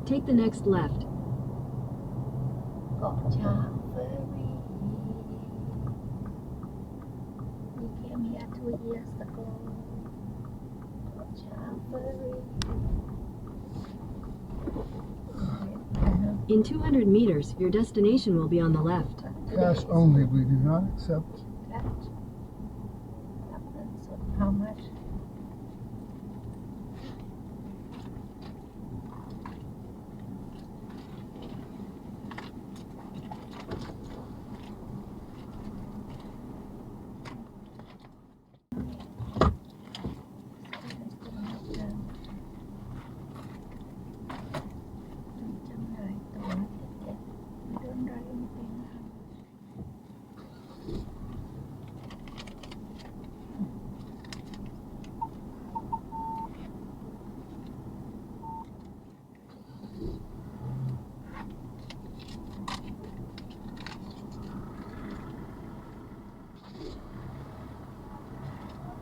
Take the next left. Koh Chang Ferry. We came here 2 years ago. Koh Chang Ferry. In 200 meters, your destination will be on the left. Cash only, we do not accept. How much?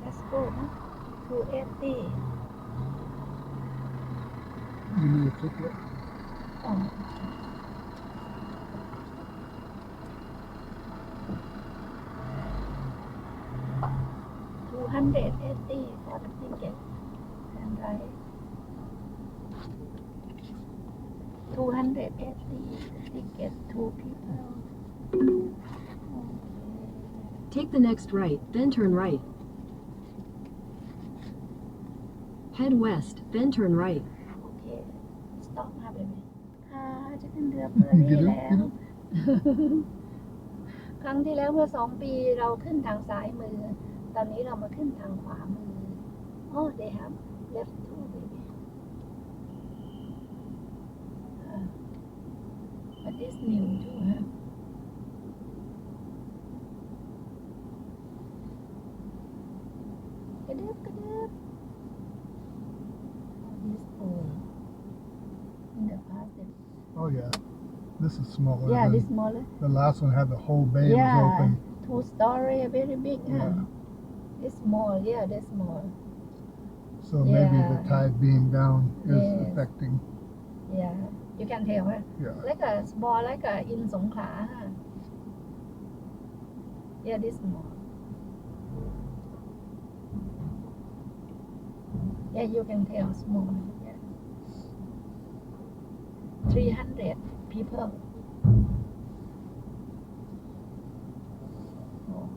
Let's go. 280. You need a ticket. Oh. $280 for the ticket. And right. 280 ticket, 2 people. Take the next right, then turn right. Head west, then turn right. Okay. Stop ค่ะ baby จะขึ้นเรือเฟอร์รี่แล้ว ครั้งที่แล้วเมื่อ2 ปีเราขึ้นทางซ้ายมือ ตอนนี้เรามาขึ้นทางขวามือ Oh they have left too baby but this new too ฮะกระดึบกระดึบ This pool in the past Oh yeah, this is smaller. yeah than this smaller the last one had the whole bay was yeah open. 2-story very big huh? Yeah. It's small yeah that's small So maybe the Yeah. tide being down is Yes. affecting. yeah you can tell huh? Yeah. like a small like a in Songkhla huh? yeah this small yeah you can tell small yeah 300 people oh,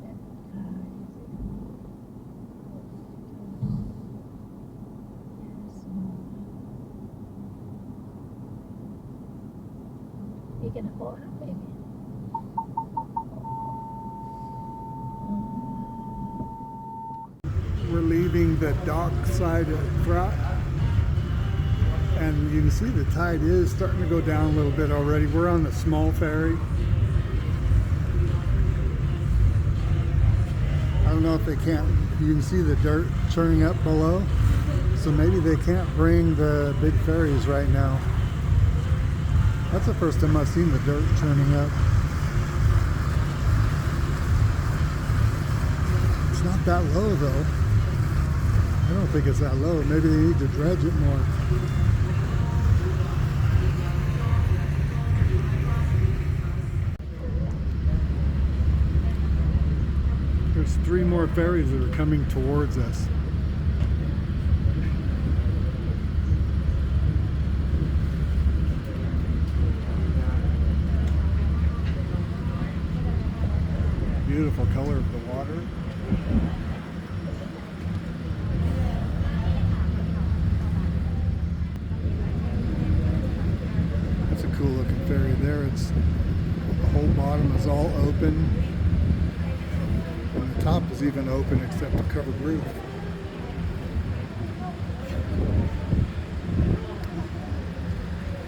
that's nice. Yeah, small. You can hold up baby We're leaving the dock side of Frat, and you can see the tide is starting to go down a little bit already. We're on the small ferry. I don't know if they can't, you can see the dirt churning up below, so maybe they can't bring the big ferries right now. That's the first time I've seen the dirt churning up. It's not that low though. I don't think it's that low. Maybe they need to dredge it more. There's 3 more ferries that are coming towards us. Beautiful color of the water. That's a cool looking ferry there. It's the whole bottom is all open. And the top is even open except a covered roof.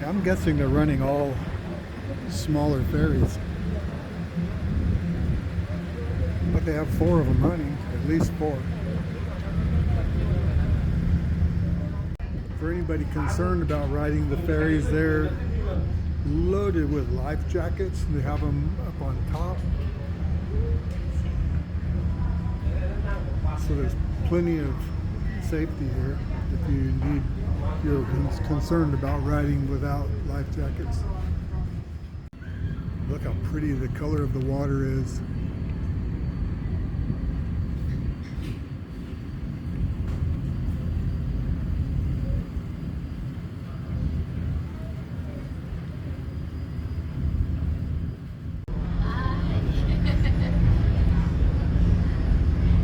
I'm guessing they're running all smaller ferries. But they have 4 of them running, at least 4. For anybody concerned about riding the ferries, they're loaded with life jackets. They have them up on top. So there's plenty of safety here if you need you're concerned about riding without life jackets. Look how pretty the color of the water is.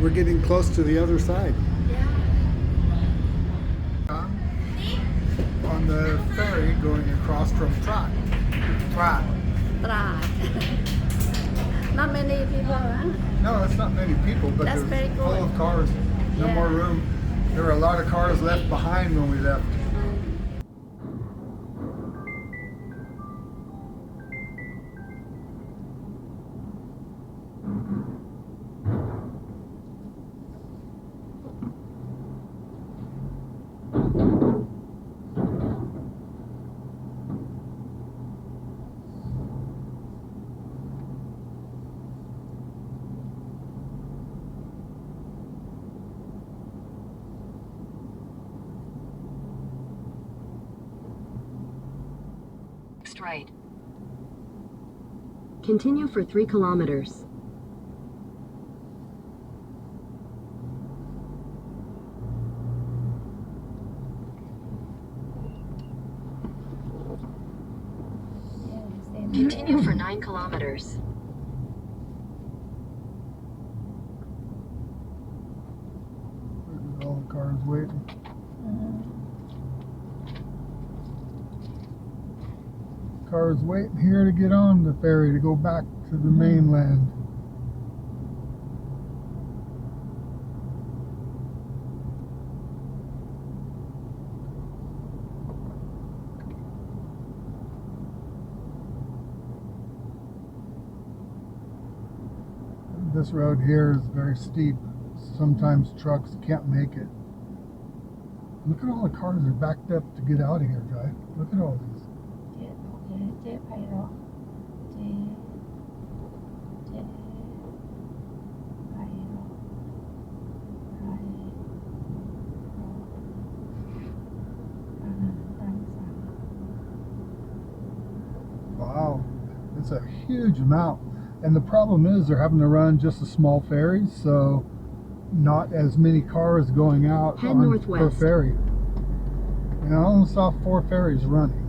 We're getting close to the other side. On the ferry going across from Trat. Not many people, huh? No, it's not many people, but That's very there's good. full of cars. No Yeah. more room. There were a lot of cars left behind when we left. Next right. Continue for 3 kilometers. Continue for 9 kilometers. All the cars waiting. Cars waiting here to get on the ferry to go back to the mainland. This road here is very steep. Sometimes trucks can't make it. Look at all the cars that are backed up to get out of here, Guy. Look at all these. Wow, it's a huge amount. And the problem is they're having to run just a small ferry, so not as many cars going out Head on per northwest. ferry. And I only saw 4 ferries running.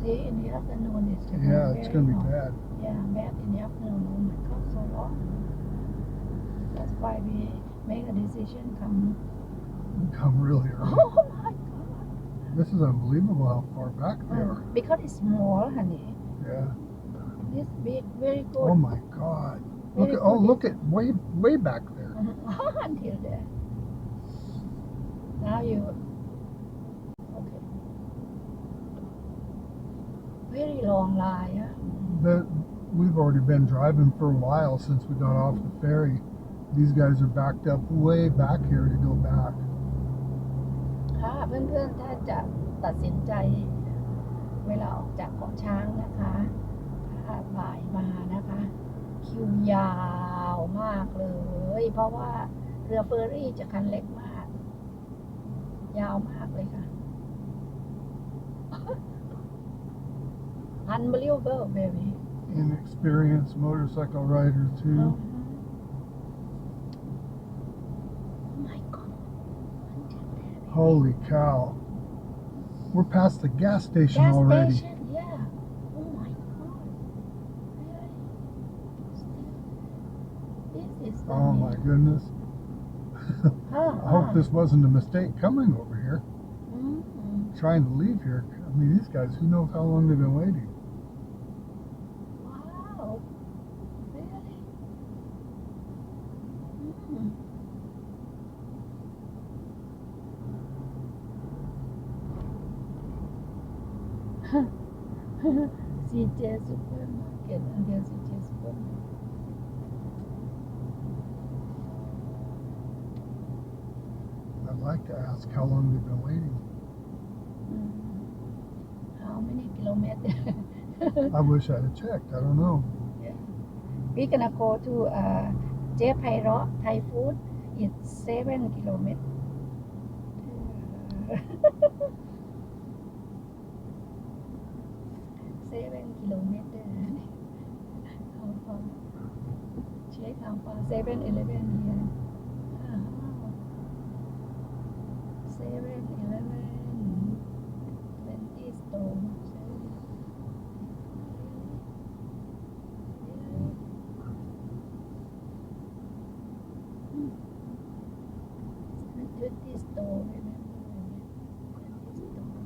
See, in the afternoon it's Yeah, it's going to be hot. bad. Yeah, bad in the afternoon. Oh my God, so long. That's why we make a decision come. Come really early. Oh my God. This is unbelievable how far back they are. Because it's small, honey. Yeah. This big, very good. Oh my God. Look Very at look good. at way back there. Until there. Now you. Okay. Very long line. Huh? But we've already been driving for a while since we got off the ferry. These guys are backed up way back here to go back. ค่ะเพื่อนๆถ้าจะตัดสินใจเวลาออกจากเกาะช้างนะคะถ้าบ่ายมานะคะ คิวยาวมากเลย เพราะว่าเรือเฟอร์รี่จะคันเล็กมาก ยาวมากเลยค่ะ Unbelievable baby Inexperienced motorcycle rider too. Oh my God Holy cow. We're past the gas station Gas already. station yeah Oh my God Really? This is the Oh my goodness. I hope this wasn't a mistake coming over here. Trying to leave here. I mean, these guys, who knows how long they've been waiting. Wow Really CJ Supermarket and there's CJ Supermarket. I'd like to ask how long they've been waiting. How many kilometers? I wish I had checked. I don't know. Yeah. We're gonna go to Jepairo Thai food. It's 7 kilometers. 7 kilometers. How far? Check how far. 7-Eleven here. 7-Eleven. 20 store. Store, remember? 20 store.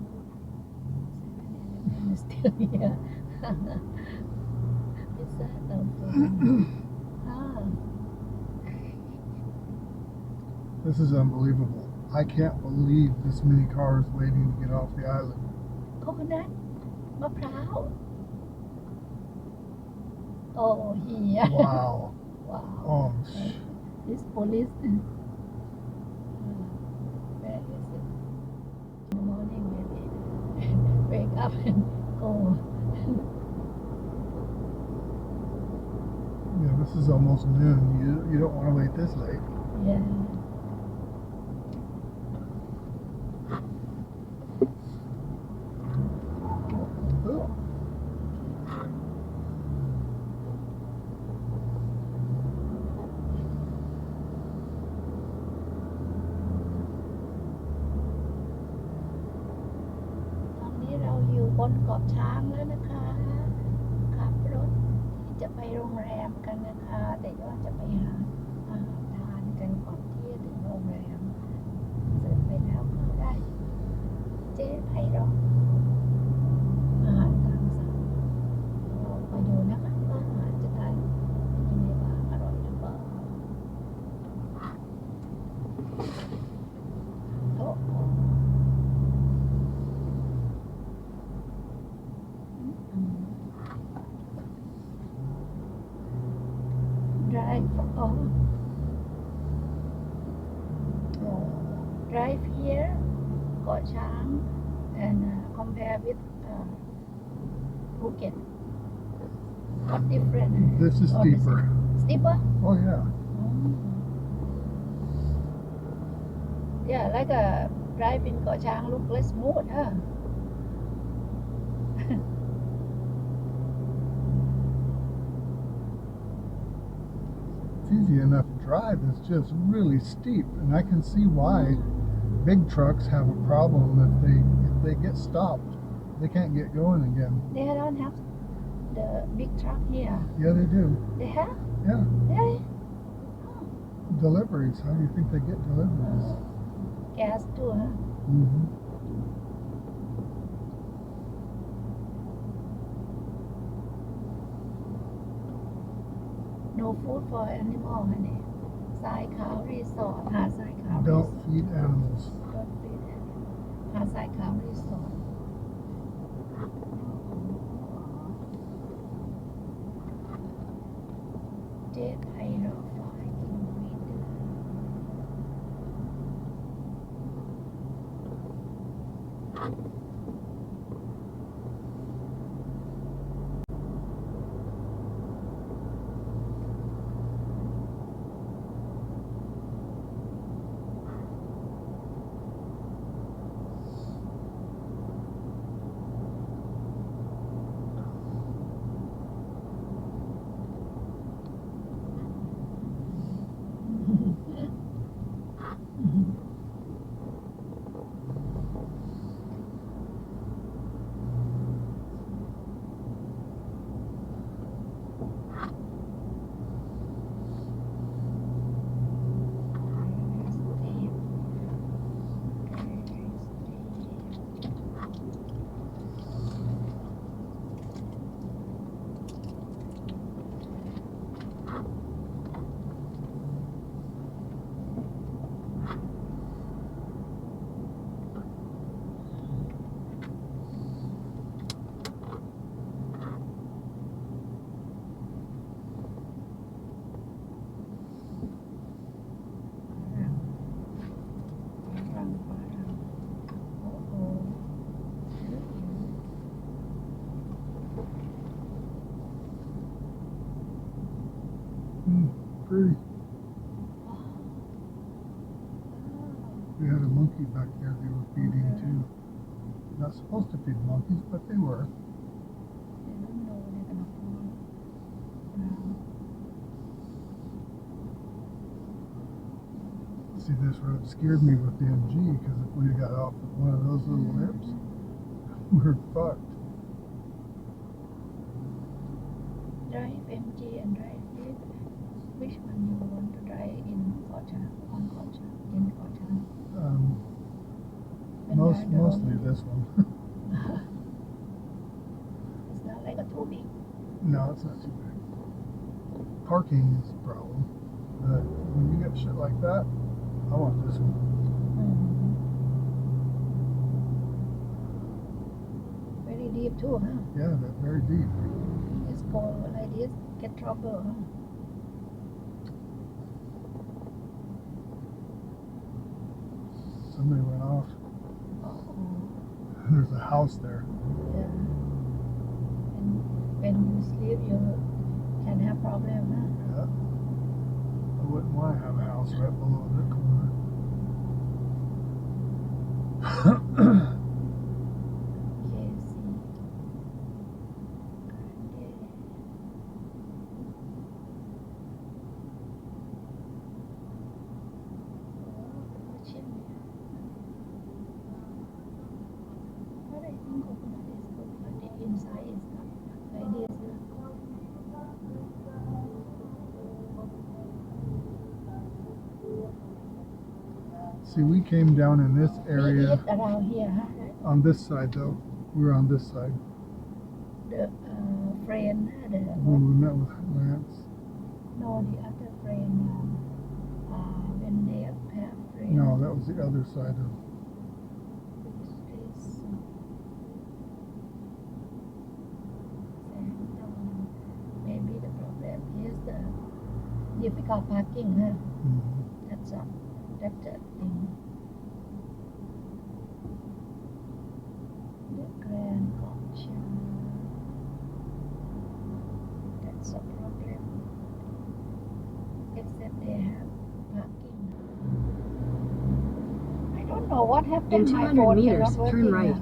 7-Eleven is still here. Pizza tofu. This is unbelievable. I can't believe this many cars waiting to get off the island. Coconut, มะพร้าว Oh, here. Wow. Wow. Oh, This police. Where is it? In the morning, maybe. Wake up and go. yeah, this is almost noon. You don't want to wait this late. Yeah. Oh.บนเกาะช้างแล้วนะคะขับรถที่จะไปโรงแรมกันนะคะแต่ว่าจะไปหาอาหารทานกันก่อนที่จะถึงโรงแรมเสร็จไปแล้วก็ได้เจ๊ไพเราะอาหารตามสั่งเราไปดูนะคะว่าอาหารจะได้เป็นยังไงบ้างอร่อยหรือเปล่าโอ้drive drive here Koh Chang and compare with Phuket. What different? This is steeper. Steeper? Oh yeah. Yeah, like a drive in Koh Chang look less smooth, huh? It's easy enough to drive. It's just really steep, and I can see why big trucks have a problem if they get stopped. They can't get going again. They don't have the big truck here. Yeah, they do. They have? Yeah. Really? Deliveries. How do you think they get deliveries? Gas too, huh? Mm-hmm. No food for animal, honey. ทรายขาวรีสอร์ทหาดทรายขาวรีสอ Don't ร์ท feed animals. Don't feed animal หาดทรายขาวรีสอร์ทเจ๊ไทยรอไฟกินวีดPretty. We had a monkey back there they were feeding too. Not supposed to feed monkeys, but they were. Yeah. See, this road scared me with the MG because if we'd got off at one of those little lips, we're fucked. Drive MG and drive it. Which one you want to drive in Koh Chang? On Koh Chang? In Koh Chang? Mostly this one. It's not like a too big. No, it's not too big. Parking is a problem. But when you get shit like that, I want this one. Very deep too, huh? Yeah, that's very deep. It's go like this, get trouble, huh? Somebody went off. Oh, There's a house there. yeah. And when you sleep, you can have problem, huh? Yeah. I wouldn't want to have a house right below the corner. Okay, see. But I think coconut is good, but the inside is not like this. See, we came down in this We area eat around here, huh? on this side though. We were on this side The friend, when we met with Lance. no, the other friend, when they have friend. No, that was the other side of. Maybe the problem is the difficult parking, huh? That's the thing. The Grand Koh Chang. That's a problem. Except they have parking. I don't know what happened. In My 200 phone meters, cannot turn work right.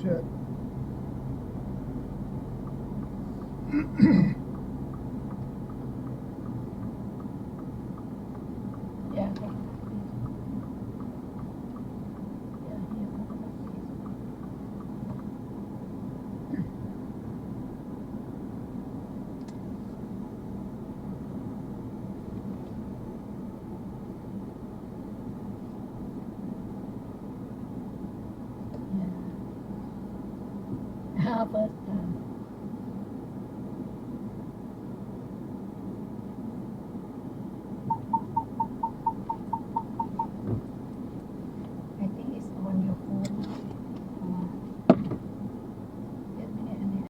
Check. Yeah. Yeah, here. First time.